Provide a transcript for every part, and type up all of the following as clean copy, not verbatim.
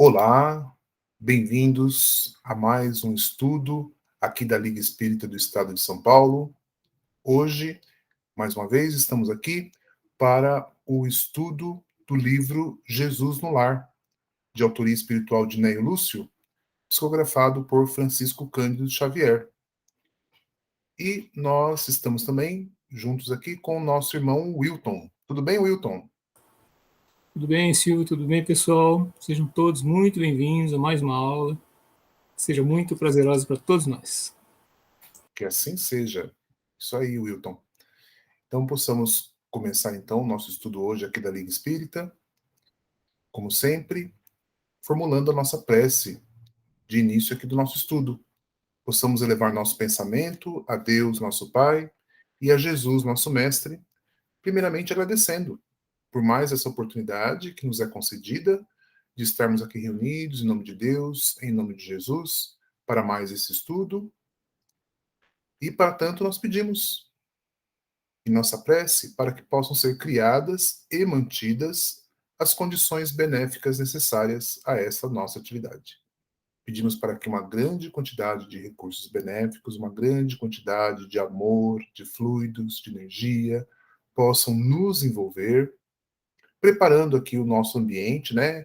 Olá, bem-vindos a mais um estudo aqui da Liga Espírita do Estado de São Paulo. Hoje, mais uma vez, estamos aqui para o estudo do livro Jesus no Lar, de autoria espiritual de Neio Lúcio, psicografado por Francisco Cândido Xavier. E nós estamos também juntos aqui com o nosso irmão Wilton. Tudo bem, Wilton? Tudo bem, Silvio? Tudo bem, pessoal? Sejam todos muito bem-vindos a mais uma aula. Seja muito prazerosa para todos nós. Que assim seja. Isso aí, Wilton. Então, possamos começar, então, o nosso estudo hoje aqui da Liga Espírita, como sempre, formulando a nossa prece de início aqui do nosso estudo. Possamos elevar nosso pensamento a Deus, nosso Pai, e a Jesus, nosso Mestre, primeiramente agradecendo por mais essa oportunidade que nos é concedida de estarmos aqui reunidos em nome de Deus, em nome de Jesus, para mais esse estudo. E, para tanto, nós pedimos em nossa prece para que possam ser criadas e mantidas as condições benéficas necessárias a essa nossa atividade. Pedimos para que uma grande quantidade de recursos benéficos, uma grande quantidade de amor, de fluidos, de energia, possam nos envolver, preparando aqui o nosso ambiente, né,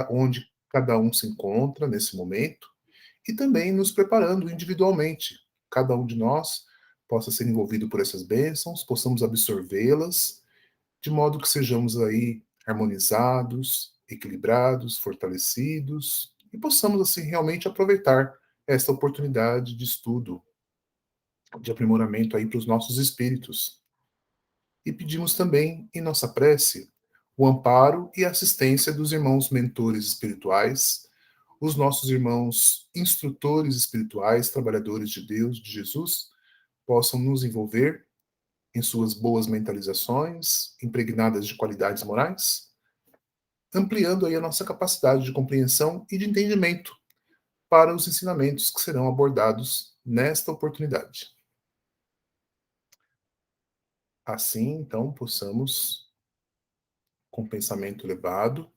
onde cada um se encontra nesse momento, e também nos preparando individualmente. Cada um de nós possa ser envolvido por essas bênçãos, possamos absorvê-las, de modo que sejamos aí harmonizados, equilibrados, fortalecidos, e possamos assim realmente aproveitar esta oportunidade de estudo, de aprimoramento aí para os nossos espíritos. E pedimos também, em nossa prece, o amparo e a assistência dos irmãos mentores espirituais, os nossos irmãos instrutores espirituais, trabalhadores de Deus, de Jesus, possam nos envolver em suas boas mentalizações, impregnadas de qualidades morais, ampliando aí a nossa capacidade de compreensão e de entendimento para os ensinamentos que serão abordados nesta oportunidade. Assim, então, possamos, com pensamento elevado,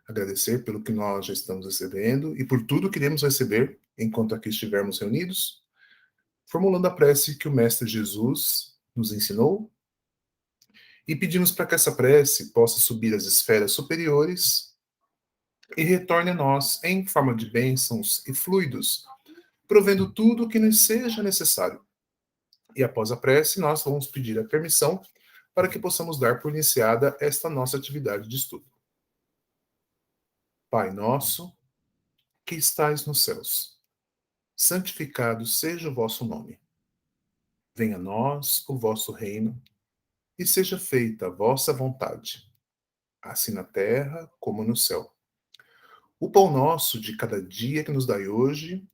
agradecer pelo que nós já estamos recebendo e por tudo que iremos receber enquanto aqui estivermos reunidos, formulando a prece que o Mestre Jesus nos ensinou e pedimos para que essa prece possa subir às esferas superiores e retorne a nós em forma de bênçãos e fluidos, provendo tudo o que nos seja necessário. E após a prece, nós vamos pedir a permissão para que possamos dar por iniciada esta nossa atividade de estudo. Pai nosso, que estais nos céus, santificado seja o vosso nome. Venha a nós o vosso reino, e seja feita a vossa vontade, assim na terra como no céu. O pão nosso de cada dia que nos dai hoje,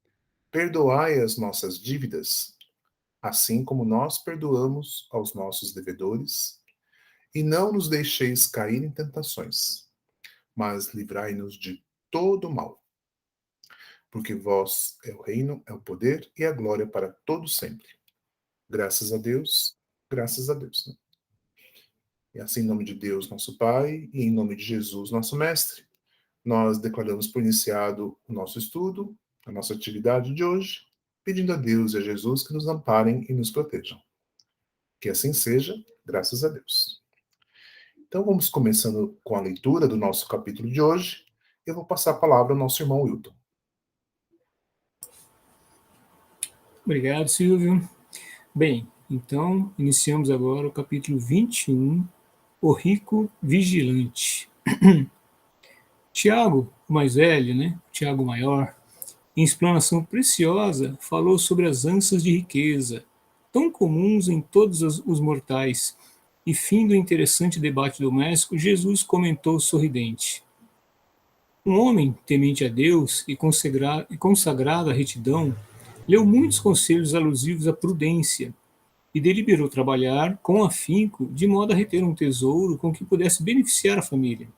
perdoai as nossas dívidas, assim como nós perdoamos aos nossos devedores, e não nos deixeis cair em tentações, mas livrai-nos de todo o mal. Porque vós é o reino, é o poder e a glória para todos sempre. Graças a Deus, graças a Deus. Né? E assim, em nome de Deus, nosso Pai, e em nome de Jesus, nosso Mestre, nós declaramos por iniciado o nosso estudo, a nossa atividade de hoje, pedindo a Deus e a Jesus que nos amparem e nos protejam. Que assim seja, graças a Deus. Então, vamos começando com a leitura do nosso capítulo de hoje. Eu vou passar a palavra ao nosso irmão Wilton. Obrigado, Silvio. Bem, então, iniciamos agora o capítulo 21, O Rico Vigilante. Tiago, o mais velho, Tiago maior, em explanação preciosa, falou sobre as ânsias de riqueza, tão comuns em todos os mortais, e fim do interessante debate doméstico, Jesus comentou sorridente. Um homem temente a Deus e consagrado à retidão, leu muitos conselhos alusivos à prudência e deliberou trabalhar com afinco de modo a reter um tesouro com que pudesse beneficiar a família.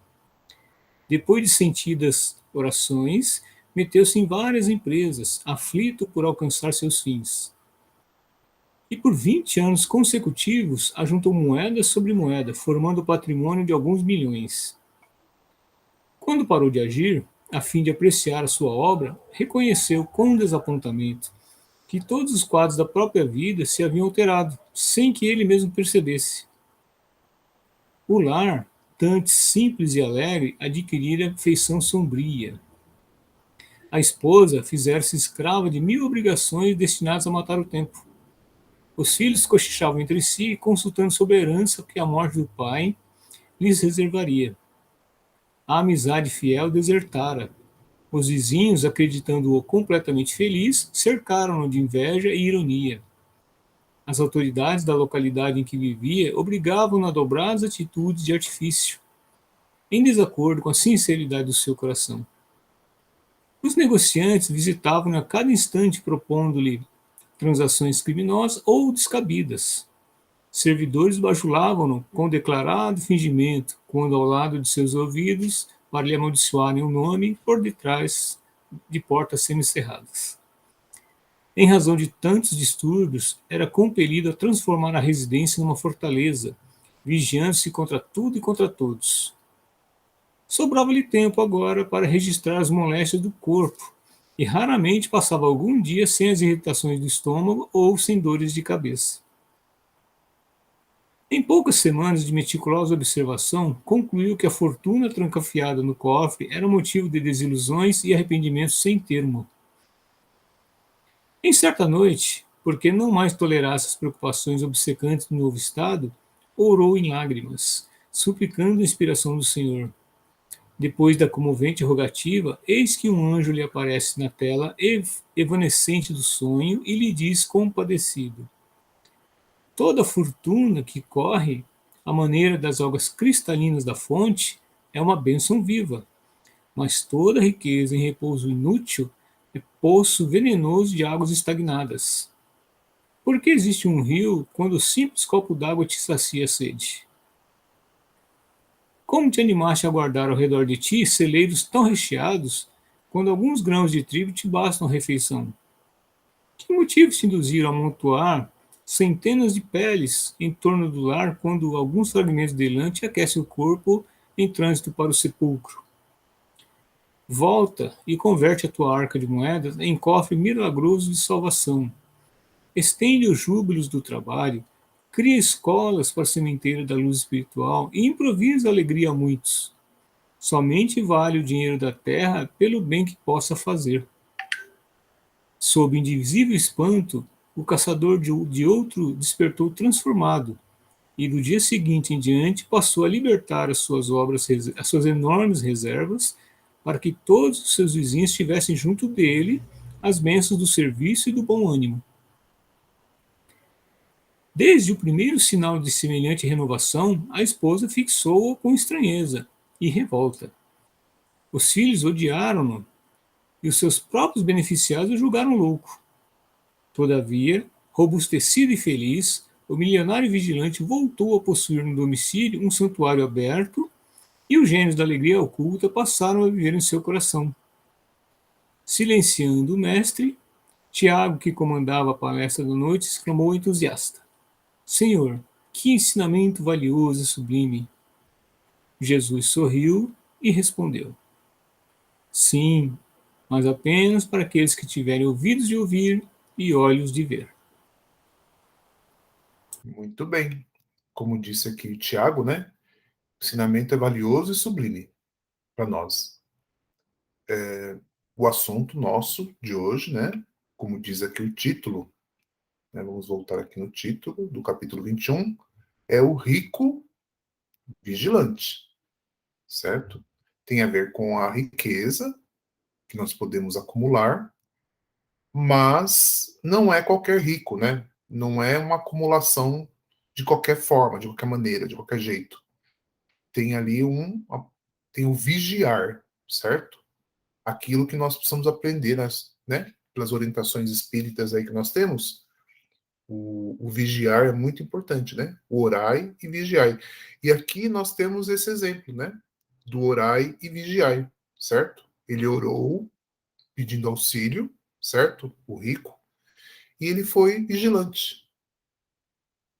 Depois de sentidas orações, meteu-se em várias empresas, aflito por alcançar seus fins. E por 20 anos consecutivos, ajuntou moeda sobre moeda, formando o patrimônio de alguns milhões. Quando parou de agir, a fim de apreciar a sua obra, reconheceu com desapontamento que todos os quadros da própria vida se haviam alterado, sem que ele mesmo percebesse. O lar, dantes simples e alegre, adquirira feição sombria. A esposa fizera-se escrava de 1000 obrigações destinadas a matar o tempo. Os filhos cochichavam entre si, consultando sobre a herança que a morte do pai lhes reservaria. A amizade fiel desertara. Os vizinhos, acreditando-o completamente feliz, cercaram-no de inveja e ironia. As autoridades da localidade em que vivia obrigavam-no a dobrar as atitudes de artifício, em desacordo com a sinceridade do seu coração. Os negociantes visitavam-no a cada instante propondo-lhe transações criminosas ou descabidas. Servidores bajulavam-no com declarado fingimento, quando ao lado de seus ouvidos, para lhe amaldiçoarem o nome por detrás de portas semicerradas. Em razão de tantos distúrbios, era compelido a transformar a residência numa fortaleza, vigiando-se contra tudo e contra todos. Sobrava-lhe tempo agora para registrar as moléstias do corpo, e raramente passava algum dia sem as irritações do estômago ou sem dores de cabeça. Em poucas semanas de meticulosa observação, concluiu que a fortuna trancafiada no cofre era motivo de desilusões e arrependimentos sem termo. Em certa noite, porque não mais tolerasse as preocupações obcecantes do novo estado, orou em lágrimas, suplicando a inspiração do Senhor. Depois da comovente rogativa, eis que um anjo lhe aparece na tela evanescente do sonho e lhe diz compadecido: toda fortuna que corre à maneira das águas cristalinas da fonte é uma bênção viva, mas toda riqueza em repouso inútil é poço venenoso de águas estagnadas. Por que existe um rio quando o simples copo d'água te sacia a sede? Como te animaste a guardar ao redor de ti celeiros tão recheados, quando alguns grãos de trigo te bastam a refeição? Que motivos te induziram a amontoar centenas de peles em torno do lar quando alguns fragmentos de lã te aquecem o corpo em trânsito para o sepulcro? Volta e converte a tua arca de moedas em cofre milagroso de salvação. Estende os júbilos do trabalho, cria escolas para a sementeira da luz espiritual e improvisa alegria a muitos. Somente vale o dinheiro da terra pelo bem que possa fazer. Sob indivisível espanto, o caçador de outro despertou transformado, e do dia seguinte em diante passou a libertar as suas obras, as suas enormes reservas, para que todos os seus vizinhos tivessem junto dele as bênçãos do serviço e do bom ânimo. Desde o primeiro sinal de semelhante renovação, a esposa fixou-o com estranheza e revolta. Os filhos odiaram-no e os seus próprios beneficiados o julgaram louco. Todavia, robustecido e feliz, o milionário vigilante voltou a possuir no domicílio um santuário aberto e os gênios da alegria oculta passaram a viver em seu coração. Silenciando o mestre, Tiago, que comandava a palestra da noite, exclamou entusiasta: Senhor, que ensinamento valioso e sublime! Jesus sorriu e respondeu: Sim, mas apenas para aqueles que tiverem ouvidos de ouvir e olhos de ver. Muito bem. Como disse aqui o Tiago, né? O ensinamento é valioso e sublime para nós. O assunto nosso de hoje, né? Como diz aqui o título, né, vamos voltar aqui no título do capítulo 21, é o rico vigilante, certo? Tem a ver com a riqueza que nós podemos acumular, mas não é qualquer rico, né? Não é uma acumulação de qualquer forma, de qualquer maneira, de qualquer jeito. Tem ali tem o vigiar, certo? Aquilo que nós precisamos aprender, né? Pelas orientações espíritas aí que nós temos, o vigiar é muito importante, né? O orai e vigiai. E aqui nós temos esse exemplo, né? Do orai e vigiai, certo? Ele orou pedindo auxílio, certo? O rico, e ele foi vigilante,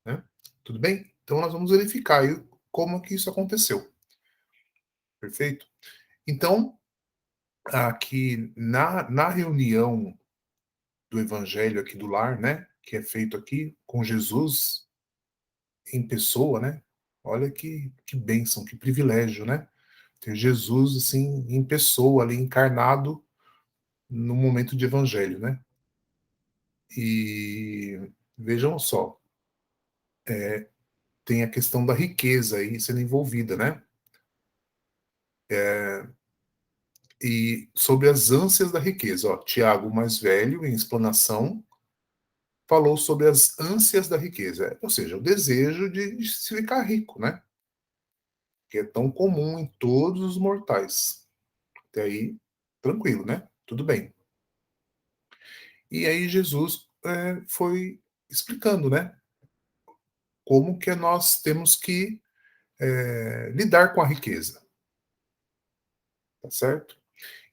né? Tudo bem? Então nós vamos verificar aí como que isso aconteceu. Perfeito? Então, aqui na reunião do Evangelho aqui do lar, né? Que é feito aqui com Jesus em pessoa, né? Olha que bênção, que privilégio, né? Ter Jesus assim em pessoa ali encarnado no momento de Evangelho, né? E vejam só, tem a questão da riqueza aí sendo envolvida, né? E sobre as ânsias da riqueza, ó, Tiago, o mais velho, em explanação, falou sobre as ânsias da riqueza, ou seja, o desejo de se ficar rico, né? Que é tão comum em todos os mortais. Até aí, tranquilo, né? Tudo bem. E aí Jesus foi explicando, né? Como que nós temos que lidar com a riqueza, tá certo?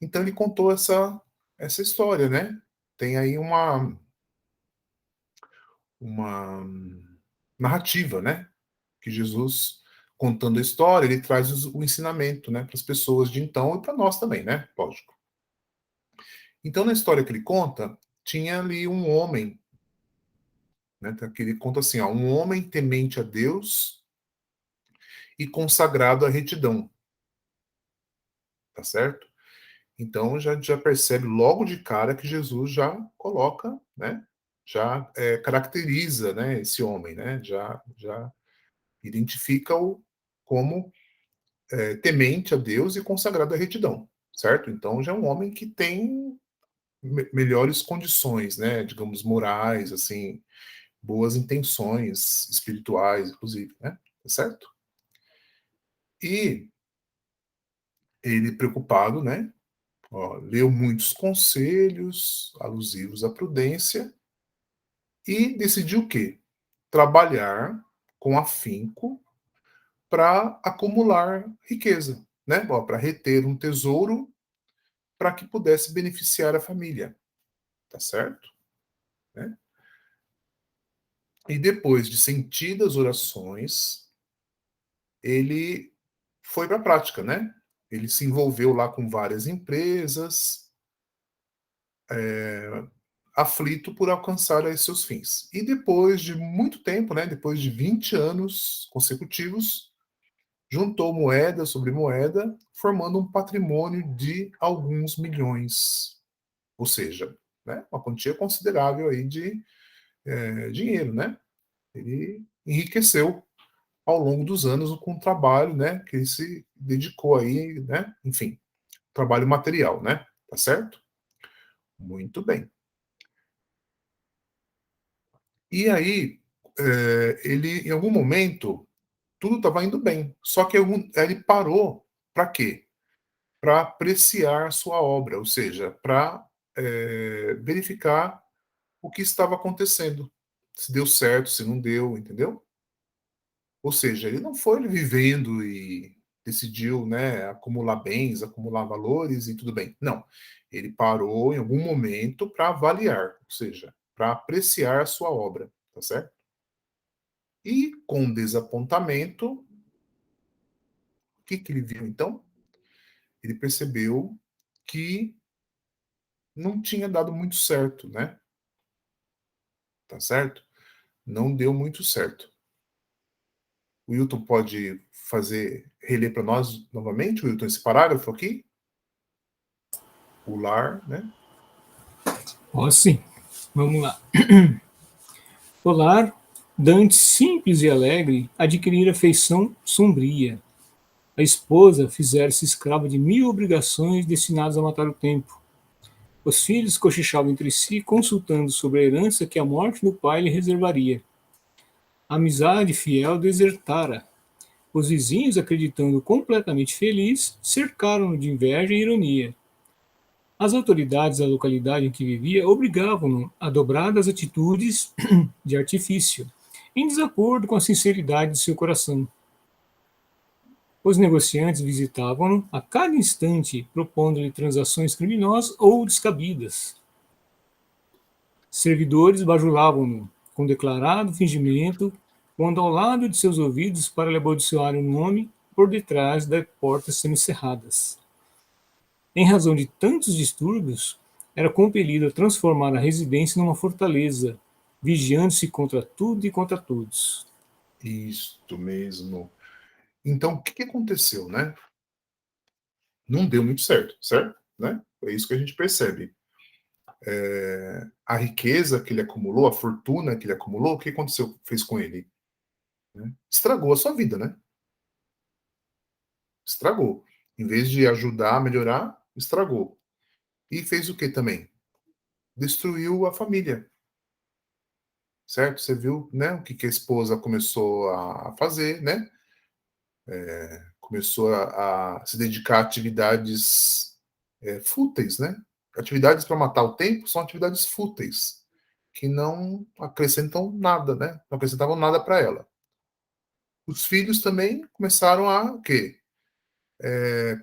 Então ele contou essa história, né? Tem aí uma narrativa, né? Que Jesus, contando a história, ele traz o ensinamento, né? Para as pessoas de então e para nós também, né? Lógico. Então, na história que ele conta, tinha ali um homem, né? Que ele conta assim, ó, um homem temente a Deus e consagrado à retidão, tá certo? Então, já percebe logo de cara que Jesus já coloca, né? Já caracteriza, né? Esse homem, né? Já identifica-o como temente a Deus e consagrado à retidão, certo? Então, já é um homem que tem melhores condições, né? Digamos, morais, assim, boas intenções espirituais, inclusive, né? Tá certo? E ele, preocupado, né? Ó, leu muitos conselhos alusivos à prudência e decidiu o quê? Trabalhar com afinco para acumular riqueza, né? Para reter um tesouro para que pudesse beneficiar a família, tá certo? Né? E depois de sentidas orações, ele foi para a prática, né? Ele se envolveu lá com várias empresas, aflito por alcançar aí seus fins. E depois de muito tempo, né, depois de 20 anos consecutivos, juntou moeda sobre moeda, formando um patrimônio de alguns milhões. Ou seja, né, uma quantia considerável aí de dinheiro, né? Ele enriqueceu ao longo dos anos com o trabalho, né, que ele se dedicou aí, né, enfim, trabalho material, né? Tá certo? Muito bem. E aí, ele, em algum momento, tudo estava indo bem. Só que ele parou para quê? Para apreciar sua obra, ou seja, para verificar o que estava acontecendo. Se deu certo, se não deu, entendeu? Ou seja, ele não foi vivendo e decidiu, né, acumular bens, acumular valores e tudo bem. Não. Ele parou em algum momento para avaliar, ou seja, para apreciar a sua obra, tá certo? E com desapontamento, o que ele viu então? Ele percebeu que não tinha dado muito certo, né? Tá certo? Não deu muito certo. O Wilton pode reler para nós novamente, Wilton, esse parágrafo aqui? O lar, né? Ó, sim. Vamos lá. O lar, dantes simples e alegre, adquirira feição sombria. A esposa fizera-se escrava de 1000 obrigações destinadas a matar o tempo. Os filhos cochichavam entre si, consultando sobre a herança que a morte do pai lhe reservaria. A amizade fiel desertara. Os vizinhos, acreditando completamente feliz, cercaram-no de inveja e ironia. As autoridades da localidade em que vivia obrigavam-no a dobradas atitudes de artifício, em desacordo com a sinceridade de seu coração. Os negociantes visitavam-no a cada instante, propondo-lhe transações criminosas ou descabidas. Servidores bajulavam-no com declarado fingimento, quando ao lado de seus ouvidos para lhe amaldiçoar o nome por detrás das portas semicerradas. Em razão de tantos distúrbios, era compelido a transformar a residência numa fortaleza, vigiando-se contra tudo e contra todos. Isto mesmo. Então, o que que aconteceu, né? Não deu muito certo, certo? Né? É isso que a gente percebe. A riqueza que ele acumulou, a fortuna que ele acumulou, o que aconteceu, fez com ele? Né? Estragou a sua vida, né? Estragou. Em vez de ajudar a melhorar, estragou. E fez o que também? Destruiu a família, certo? Você viu, né, o que que a esposa começou a fazer, né? Começou a se dedicar a atividades fúteis, né? Atividades para matar o tempo são atividades fúteis, que não acrescentam nada, né? Não acrescentavam nada para ela. Os filhos também começaram a o quê?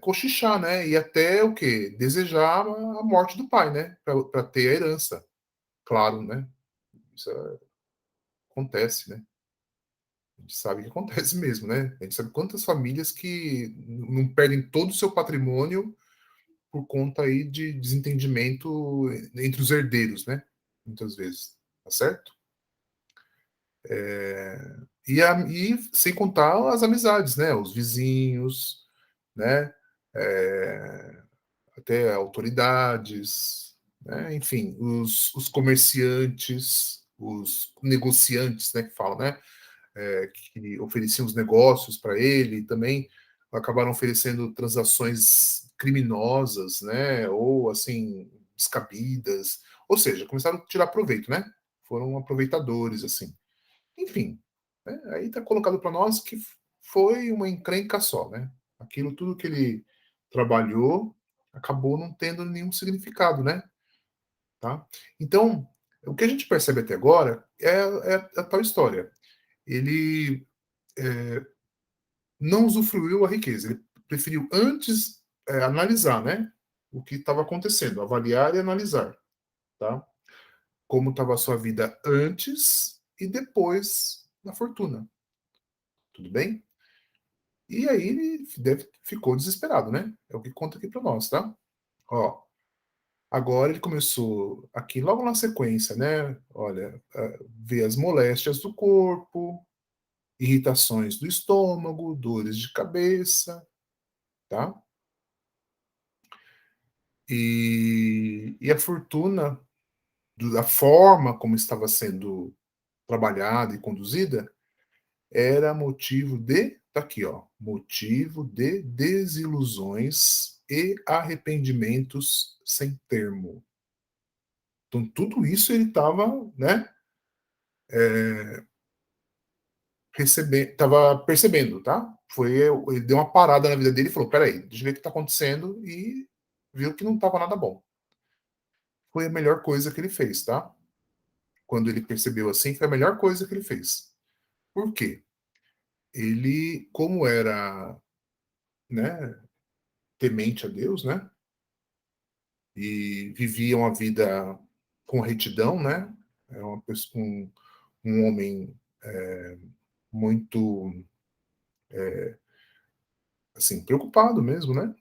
Cochichar, né? E até o quê? Desejar a morte do pai, né? Para ter a herança. Claro, né? Isso acontece, né? A gente sabe que acontece mesmo, né? A gente sabe quantas famílias que não perdem todo o seu patrimônio por conta aí de desentendimento entre os herdeiros, né? Muitas vezes, tá certo? E sem contar as amizades, né? Os vizinhos, né? É, até autoridades, né? Enfim, os comerciantes, os negociantes, né? Que falam, né? Que ofereciam os negócios para ele, também acabaram oferecendo transações criminosas, né? Ou assim, descabidas. Ou seja, começaram a tirar proveito, né? Foram aproveitadores, assim. Enfim, né? Aí está colocado para nós que foi uma encrenca só, né? Aquilo tudo que ele trabalhou acabou não tendo nenhum significado, né? Tá? Então, o que a gente percebe até agora é a tal história. Ele não usufruiu a riqueza, ele preferiu antes analisar, né? O que estava acontecendo, avaliar e analisar, tá? Como estava a sua vida antes e depois da fortuna. Tudo bem? E aí ficou desesperado, né? É o que conta aqui para nós, tá? Ó, agora ele começou aqui logo na sequência, né? Olha, ver as moléstias do corpo, irritações do estômago, dores de cabeça, tá? E a fortuna, da forma como estava sendo trabalhada e conduzida, era motivo de, tá aqui, ó, motivo de desilusões e arrependimentos sem termo. Então, tudo isso ele estava, né, estava percebendo, tá? Ele deu uma parada na vida dele e falou: peraí, deixa eu ver o que está acontecendo, e viu que não estava nada bom. Foi a melhor coisa que ele fez, tá? Quando ele percebeu assim, foi a melhor coisa que ele fez. Por quê? Ele, como era, né, temente a Deus, né, e vivia uma vida com retidão, né, é uma pessoa, um homem muito, assim, preocupado mesmo, né,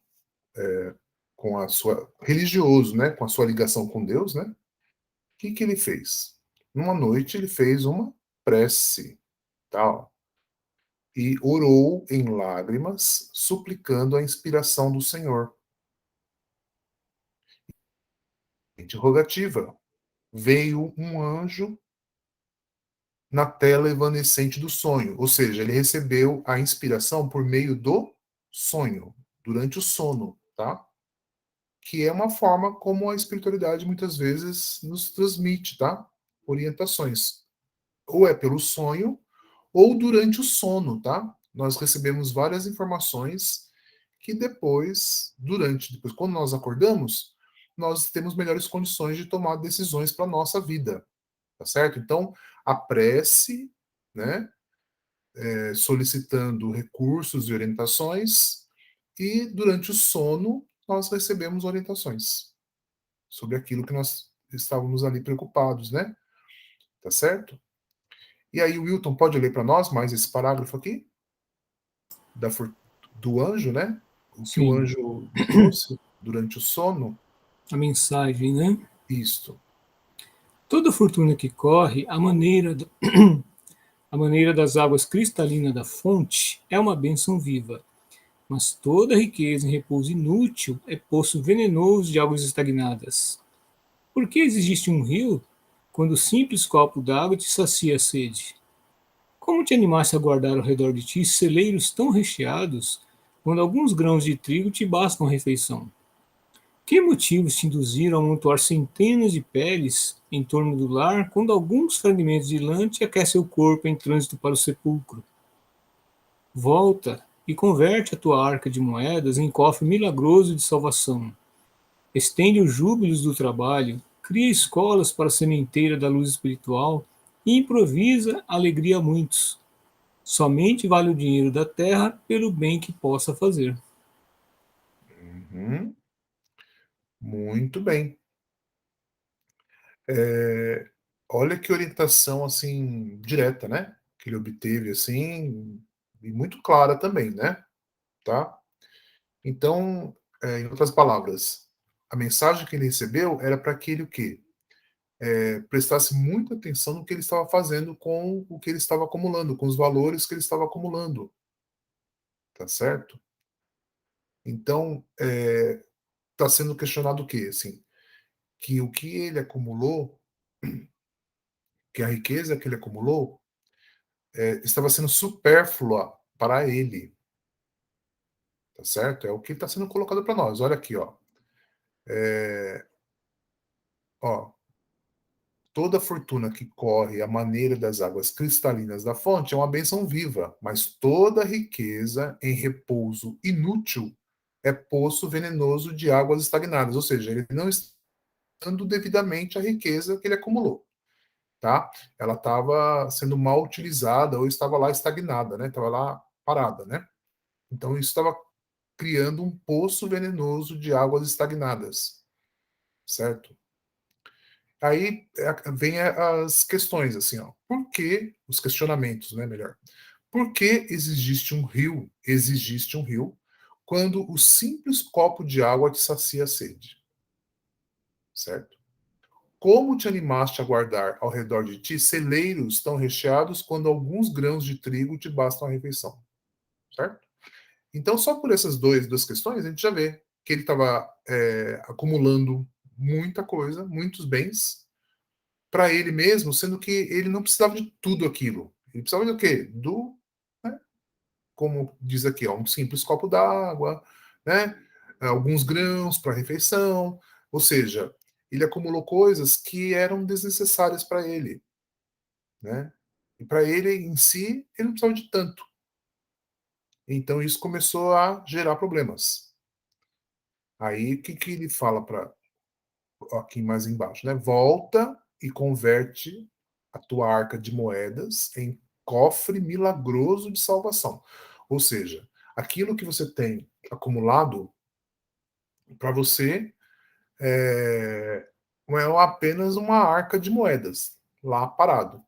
com a sua religioso, né, com a sua ligação com Deus, né. O que que ele fez? Numa noite ele fez uma prece, tal, e orou em lágrimas, suplicando a inspiração do Senhor. Interrogativa. Veio um anjo na tela evanescente do sonho, ou seja, ele recebeu a inspiração por meio do sonho, durante o sono, tá? Que é uma forma como a espiritualidade muitas vezes nos transmite, tá? Orientações. Ou é pelo sonho, ou durante o sono, tá? Nós recebemos várias informações que depois, quando nós acordamos, nós temos melhores condições de tomar decisões para a nossa vida, tá certo? Então, a prece, né, solicitando recursos e orientações, e durante o sono nós recebemos orientações sobre aquilo que nós estávamos ali preocupados, né? Tá certo? E aí o Wilton pode ler para nós mais esse parágrafo aqui da do anjo, né? O que o Sim, anjo trouxe? durante o sono? A mensagem, né? Isto. Toda fortuna que corre, a maneira das águas cristalinas da fonte, é uma bênção viva. Mas toda riqueza em repouso inútil é poço venenoso de águas estagnadas. Por que existe um rio quando o simples copo d'água te sacia a sede? Como te animaste a guardar ao redor de ti celeiros tão recheados, quando alguns grãos de trigo te bastam a refeição? Que motivos te induziram a amontoar centenas de peles em torno do lar, quando alguns fragmentos de lã te aquecem o corpo em trânsito para o sepulcro? Volta e converte a tua arca de moedas em cofre milagroso de salvação. Estende os júbilos do trabalho, cria escolas para a sementeira da luz espiritual e improvisa alegria a muitos. Somente vale o dinheiro da terra pelo bem que possa fazer. Uhum. Muito bem. É, olha que orientação assim direta, né? Que ele obteve assim e muito clara também, né? Tá? Então, em outras palavras, a mensagem que ele recebeu era para que ele o quê? Prestasse muita atenção no que ele estava fazendo com o que ele estava acumulando, com os valores que ele estava acumulando, tá certo? Então, está sendo questionado o quê? Assim, que o que ele acumulou, que a riqueza que ele acumulou, estava sendo supérflua para ele, tá certo? É o que está sendo colocado para nós. Olha aqui, ó. Toda fortuna que corre à maneira das águas cristalinas da fonte é uma bênção viva, mas toda riqueza em repouso inútil é poço venenoso de águas estagnadas, ou seja, ele não está dando devidamente a riqueza que ele acumulou, tá? Ela estava sendo mal utilizada ou estava lá estagnada, né? Estava lá parada, né? Então isso estava criando um poço venenoso de águas estagnadas, certo? Aí vem as questões, assim, ó. Por que, os questionamentos, né, melhor. Por que exigiste um rio, quando o simples copo de água te sacia a sede? Certo? Como te animaste a guardar ao redor de ti celeiros tão recheados, quando alguns grãos de trigo te bastam a refeição? Certo? Então, só por essas duas questões, a gente já vê que ele estava acumulando muita coisa, muitos bens, para ele mesmo, sendo que ele não precisava de tudo aquilo. Ele precisava do quê? Né, como diz aqui, ó, um simples copo d'água, né? Alguns grãos para refeição, ou seja, ele acumulou coisas que eram desnecessárias para ele, né? E para ele em si, ele não precisava de tanto. Então isso começou a gerar problemas. Aí o que ele fala para aqui mais embaixo, né? Volta e converte a tua arca de moedas em cofre milagroso de salvação. Ou seja, aquilo que você tem acumulado para você não é apenas uma arca de moedas lá parado,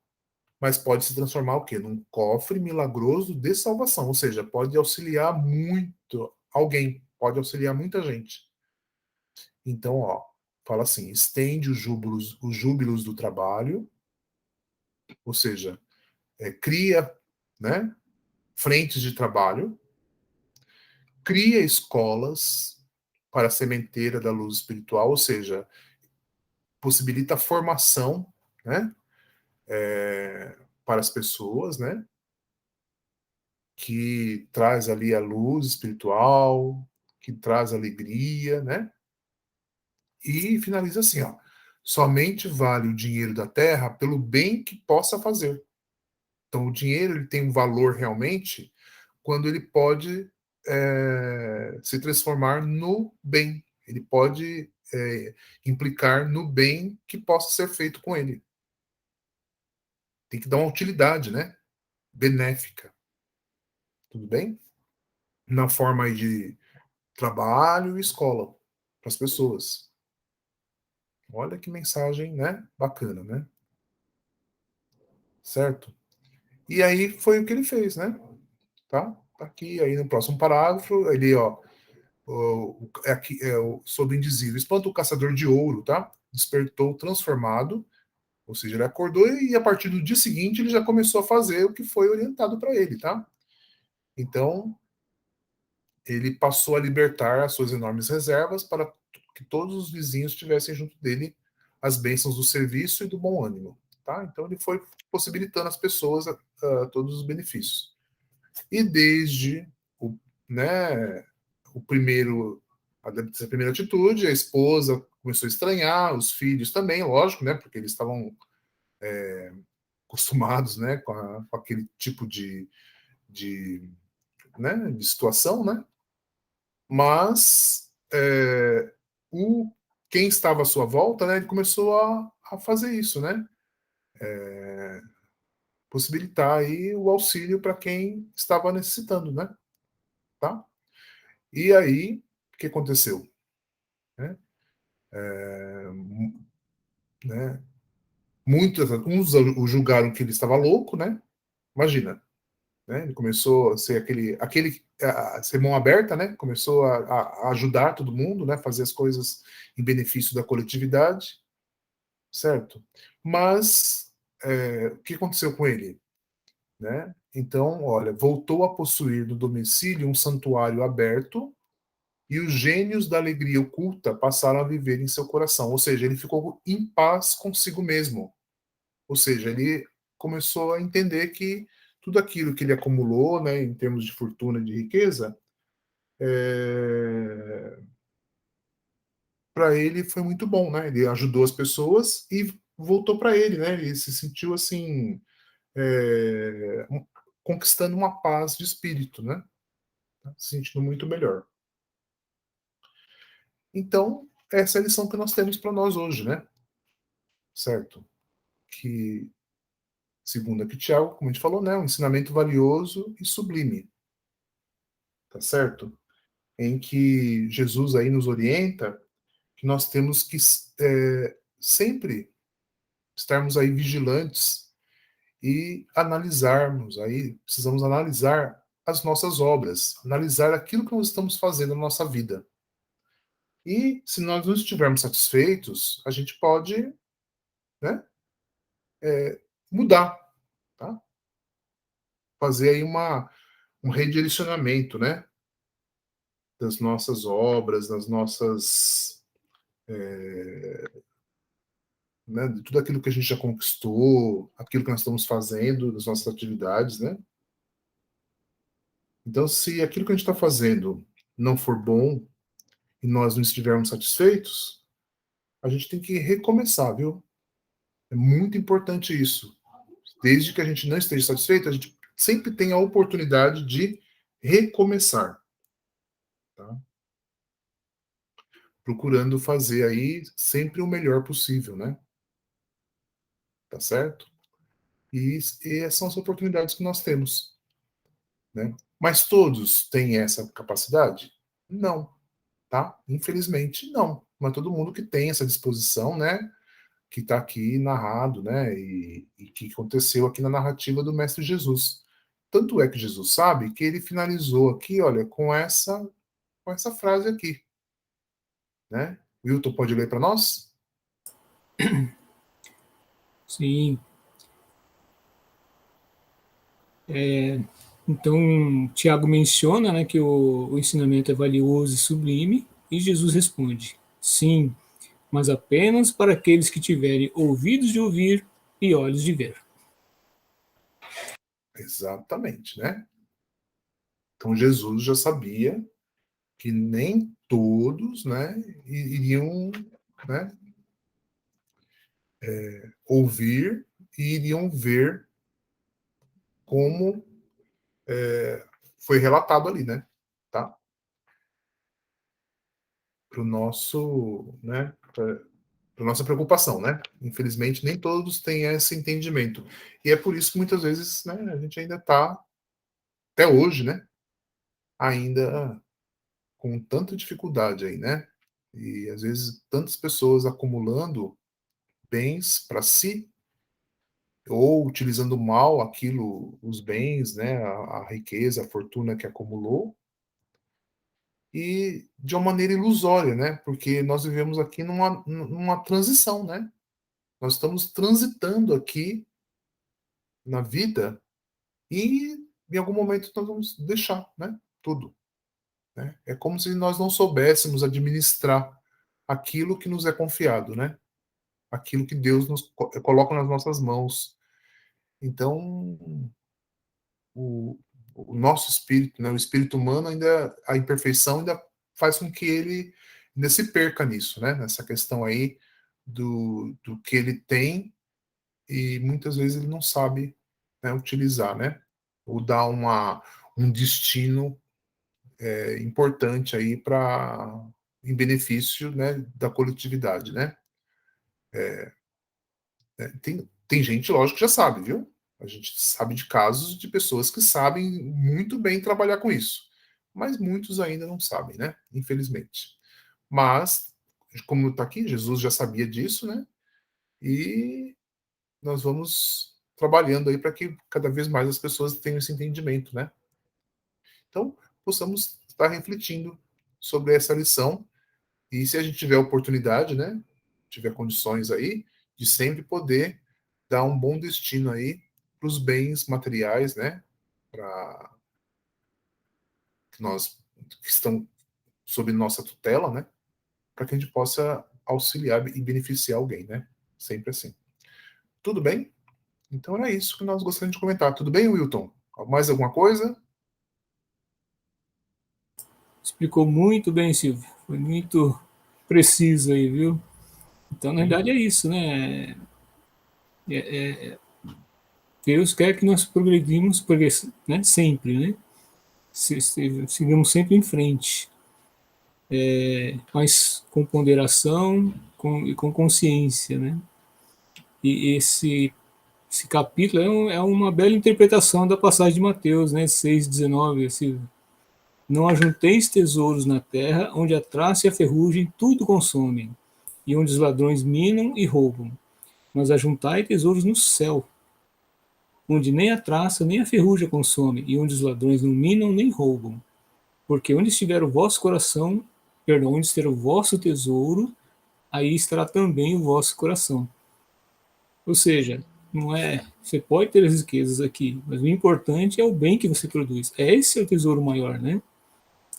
mas pode se transformar o quê? Num cofre milagroso de salvação, ou seja, pode auxiliar muito alguém, pode auxiliar muita gente. Então, ó, fala assim, estende os júbilos do trabalho, ou seja, cria, né, frentes de trabalho, cria escolas para a sementeira da luz espiritual, ou seja, possibilita a formação, né, para as pessoas, né, que traz ali a luz espiritual, que traz alegria, né, e finaliza assim, ó, somente vale o dinheiro da terra pelo bem que possa fazer. Então, o dinheiro ele tem um valor realmente quando ele pode se transformar no bem. Ele pode implicar no bem que possa ser feito com ele. Tem que dar uma utilidade, né? Benéfica. Tudo bem? Na forma aí de trabalho e escola para as pessoas. Olha que mensagem, né? Bacana, né? Certo? E aí foi o que ele fez, né? Tá? Tá aqui aí no próximo parágrafo, ele, ó, aqui sobre indizível. Espanta o caçador de ouro, tá? Despertou transformado, ou seja, ele acordou e a partir do dia seguinte ele já começou a fazer o que foi orientado para ele, tá? Então, ele passou a libertar as suas enormes reservas para que todos os vizinhos tivessem junto dele as bênçãos do serviço e do bom ânimo, tá? Então, ele foi possibilitando às pessoas todos os benefícios. E desde o, né, o primeiro, a primeira atitude, a esposa começou a estranhar, os filhos também, lógico, né, porque eles estavam acostumados, né, com aquele tipo de, né, de situação, né, mas quem estava à sua volta, né, ele começou a fazer isso, né, possibilitar aí o auxílio para quem estava necessitando, né, tá? E aí, o que aconteceu? Né? Né? Muitos, uns o julgaram que ele estava louco, né? Imagina, né? Ele começou a ser aquele a ser mão aberta, né? Começou a ajudar todo mundo, né? Fazer as coisas em benefício da coletividade, certo? Mas o que aconteceu com ele, né? Então, olha, voltou a possuir no domicílio um santuário aberto e os gênios da alegria oculta passaram a viver em seu coração. Ou seja, ele ficou em paz consigo mesmo. Ou seja, ele começou a entender que tudo aquilo que ele acumulou, né, em termos de fortuna e de riqueza, para ele foi muito bom, né? Ele ajudou as pessoas e voltou para ele, né? Ele se sentiu assim conquistando uma paz de espírito, né? Se sentindo muito melhor. Então, essa é a lição que nós temos para nós hoje, né? Certo? Que, segundo aqui Tiago, como a gente falou, né? Um ensinamento valioso e sublime, tá certo? Em que Jesus aí nos orienta que nós temos que sempre estarmos aí vigilantes e analisarmos aí, precisamos analisar as nossas obras, analisar aquilo que nós estamos fazendo na nossa vida. E se nós não estivermos satisfeitos, a gente pode, né, mudar, tá? Fazer aí um redirecionamento, né, das nossas obras, das nossas, né, de tudo aquilo que a gente já conquistou, aquilo que nós estamos fazendo, das nossas atividades, né? Então, se aquilo que a gente está fazendo não for bom e nós não estivermos satisfeitos, a gente tem que recomeçar, viu? É muito importante isso. Desde que a gente não esteja satisfeito, a gente sempre tem a oportunidade de recomeçar, tá? Procurando fazer aí sempre o melhor possível, né? Tá certo? E essas são as oportunidades que nós temos, né? Mas todos têm essa capacidade? Não, tá? Infelizmente, não. Não é todo mundo que tem essa disposição, né? Que está aqui narrado, né? E que aconteceu aqui na narrativa do Mestre Jesus. Tanto é que Jesus sabe que ele finalizou aqui, olha, com essa frase aqui, né? Wilton pode ler para nós? Sim. Então, Tiago menciona, né, que o ensinamento é valioso e sublime, e Jesus responde: sim, mas apenas para aqueles que tiverem ouvidos de ouvir e olhos de ver. Exatamente, né? Então Jesus já sabia que nem todos, né, iriam, né, ouvir e iriam ver como foi relatado ali, né? Tá? Para o nosso, né, para nossa preocupação, né? Infelizmente, nem todos têm esse entendimento. E é por isso que muitas vezes, né, a gente ainda está, até hoje, né, ainda com tanta dificuldade aí, né? E às vezes tantas pessoas acumulando bens para si ou utilizando mal aquilo, os bens, né, a riqueza, a fortuna que acumulou, e de uma maneira ilusória, né? Porque nós vivemos aqui numa transição, né? Nós estamos transitando aqui na vida e em algum momento nós vamos deixar, né? Tudo, né? É como se nós não soubéssemos administrar aquilo que nos é confiado, né? Aquilo que Deus nos coloca nas nossas mãos. Então, o, o nosso espírito, né? O espírito humano ainda, a imperfeição ainda faz com que ele ainda se perca nisso, né? Nessa questão aí do que ele tem e muitas vezes ele não sabe, né, utilizar, né? Ou dar um destino importante aí para em benefício, né, da coletividade, né? Tem gente, lógico, que já sabe, viu? A gente sabe de casos de pessoas que sabem muito bem trabalhar com isso, mas muitos ainda não sabem, né? Infelizmente. Mas, como está aqui, Jesus já sabia disso, né? E nós vamos trabalhando aí para que cada vez mais as pessoas tenham esse entendimento, né? Então, possamos estar refletindo sobre essa lição e se a gente tiver oportunidade, né, tiver condições aí, de sempre poder dar um bom destino aí para os bens materiais, né, para que nós que estão sob nossa tutela, né, para que a gente possa auxiliar e beneficiar alguém, né? Sempre assim. Tudo bem? Então era isso que nós gostaríamos de comentar. Tudo bem, Wilton? Mais alguma coisa? Explicou muito bem, Silvio. Foi muito preciso aí, viu? Então, na Sim. verdade, é isso, né? Deus quer que nós progredimos, né? Sempre, né? Sigamos sempre em frente, mas com ponderação e com consciência, né? E esse capítulo é uma bela interpretação da passagem de Mateus, né? 6,19, assim, não ajunteis tesouros na terra, onde a traça e a ferrugem tudo consomem, e onde os ladrões minam e roubam. Mas ajuntai tesouros no céu, onde nem a traça nem a ferrugem consome, e onde os ladrões não minam nem roubam. Porque onde estiver o vosso coração, perdão, onde estiver o vosso tesouro, aí estará também o vosso coração. Ou seja, não é. Você pode ter as riquezas aqui, mas o importante é o bem que você produz. Esse é o tesouro maior, né?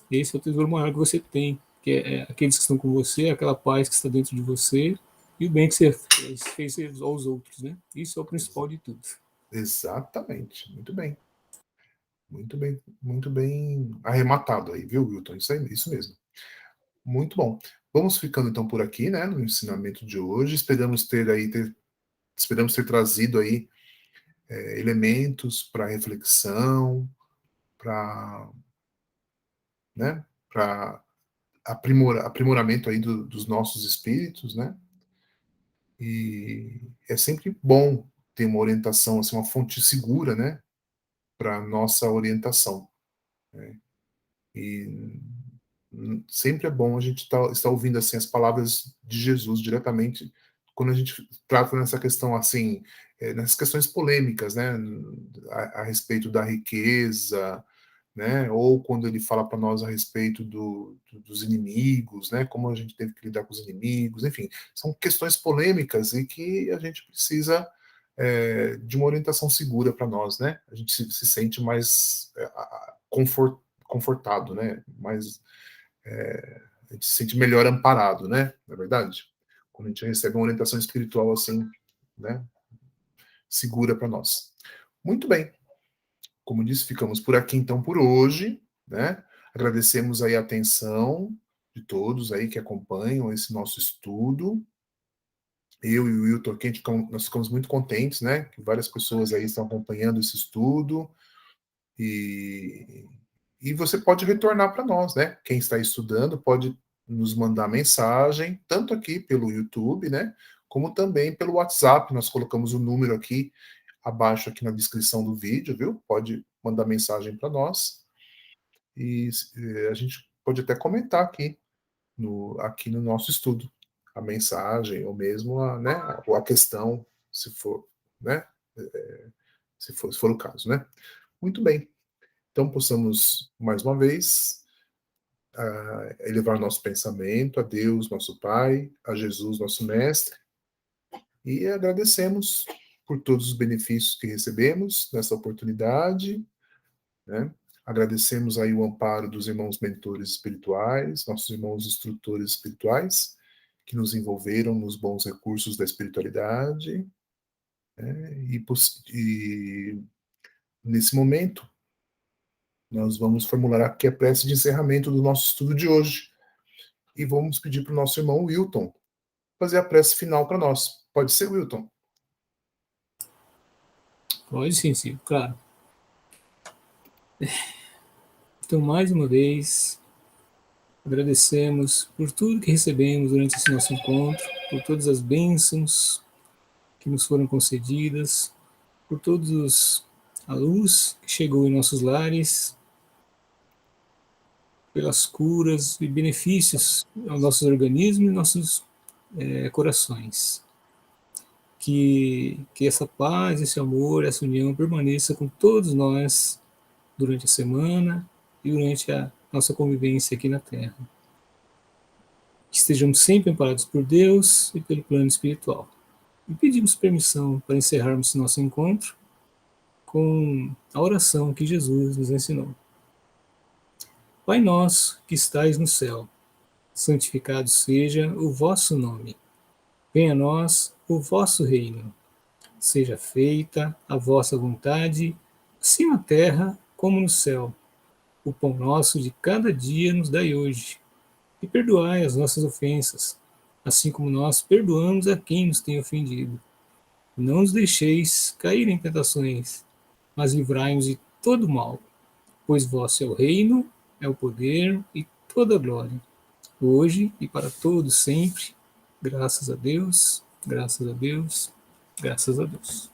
Esse é o tesouro maior que você tem, que é aqueles que estão com você, aquela paz que está dentro de você e o bem que você fez aos outros, né? Isso é o principal de tudo. Exatamente. Muito bem arrematado aí, viu, Wilton? Isso mesmo. Muito bom. Vamos ficando então por aqui, né, no ensinamento de hoje. Esperamos ter trazido aí elementos para reflexão, para, né, para aprimoramento aí dos nossos espíritos, né? E é sempre bom ter uma orientação, assim, uma fonte segura, né, para nossa orientação. E sempre é bom a gente estar ouvindo assim as palavras de Jesus diretamente quando a gente trata nessa questão assim, nessas questões polêmicas, né, a respeito da riqueza, né, ou quando ele fala para nós a respeito dos inimigos, né, como a gente teve que lidar com os inimigos, enfim, são questões polêmicas e que a gente precisa de uma orientação segura para nós, né? A gente se sente mais confortado, né? Mais, a gente se sente melhor amparado, né? Na verdade, quando a gente recebe uma orientação espiritual assim, né? Segura para nós. Muito bem. Como disse, ficamos por aqui então por hoje, né? Agradecemos aí a atenção de todos aí que acompanham esse nosso estudo. Eu e o Wilton aqui, nós ficamos muito contentes, né? Que várias pessoas aí estão acompanhando esse estudo e, e você pode retornar para nós, né? Quem está estudando pode nos mandar mensagem, tanto aqui pelo YouTube, né? Como também pelo WhatsApp. Nós colocamos o número aqui abaixo aqui na descrição do vídeo, viu? Pode mandar mensagem para nós e a gente pode até comentar aqui no nosso estudo a mensagem ou mesmo né, ou a questão, se for, né? Se for o caso, né? Muito bem. Então, possamos, mais uma vez, elevar nosso pensamento a Deus, nosso Pai, a Jesus, nosso Mestre, e agradecemos por todos os benefícios que recebemos nessa oportunidade, né? Agradecemos aí o amparo dos irmãos mentores espirituais, nossos irmãos instrutores espirituais, que nos envolveram nos bons recursos da espiritualidade, né? E nesse momento, nós vamos formular aqui a prece de encerramento do nosso estudo de hoje. E vamos pedir para o nosso irmão Wilton fazer a prece final para nós. Pode ser, Wilton? Pode sim, sim, claro. Então, mais uma vez, agradecemos por tudo que recebemos durante esse nosso encontro, por todas as bênçãos que nos foram concedidas, por todos a luz que chegou em nossos lares, pelas curas e benefícios aos nossos organismos e nossos corações. Que essa paz, esse amor, essa união permaneça com todos nós durante a semana e durante a nossa convivência aqui na Terra. Que estejamos sempre amparados por Deus e pelo plano espiritual. E pedimos permissão para encerrarmos nosso encontro com a oração que Jesus nos ensinou. Pai nosso que estais no céu, santificado seja o vosso nome. Venha a nós o vosso reino. Seja feita a vossa vontade, assim na terra como no céu. O pão nosso de cada dia nos dai hoje. E perdoai as nossas ofensas, assim como nós perdoamos a quem nos tem ofendido. Não nos deixeis cair em tentações, mas livrai-nos de todo mal, pois vosso é o reino, é o poder e toda a glória, hoje e para todos sempre. Graças a Deus, graças a Deus, graças a Deus.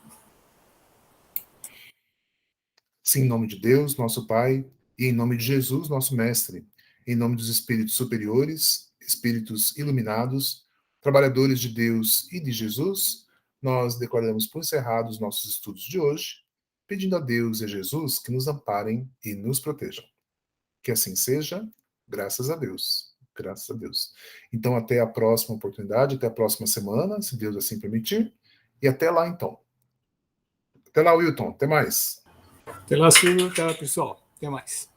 Sim, em nome de Deus, nosso Pai, e em nome de Jesus, nosso Mestre, em nome dos espíritos superiores, espíritos iluminados, trabalhadores de Deus e de Jesus, nós declaramos por encerrados nossos estudos de hoje, pedindo a Deus e a Jesus que nos amparem e nos protejam. Que assim seja, graças a Deus. Graças a Deus. Então, até a próxima oportunidade, até a próxima semana, se Deus assim permitir. E até lá, então. Até lá, Wilton. Até mais. Até lá, Silvio. Até lá, pessoal. Até mais.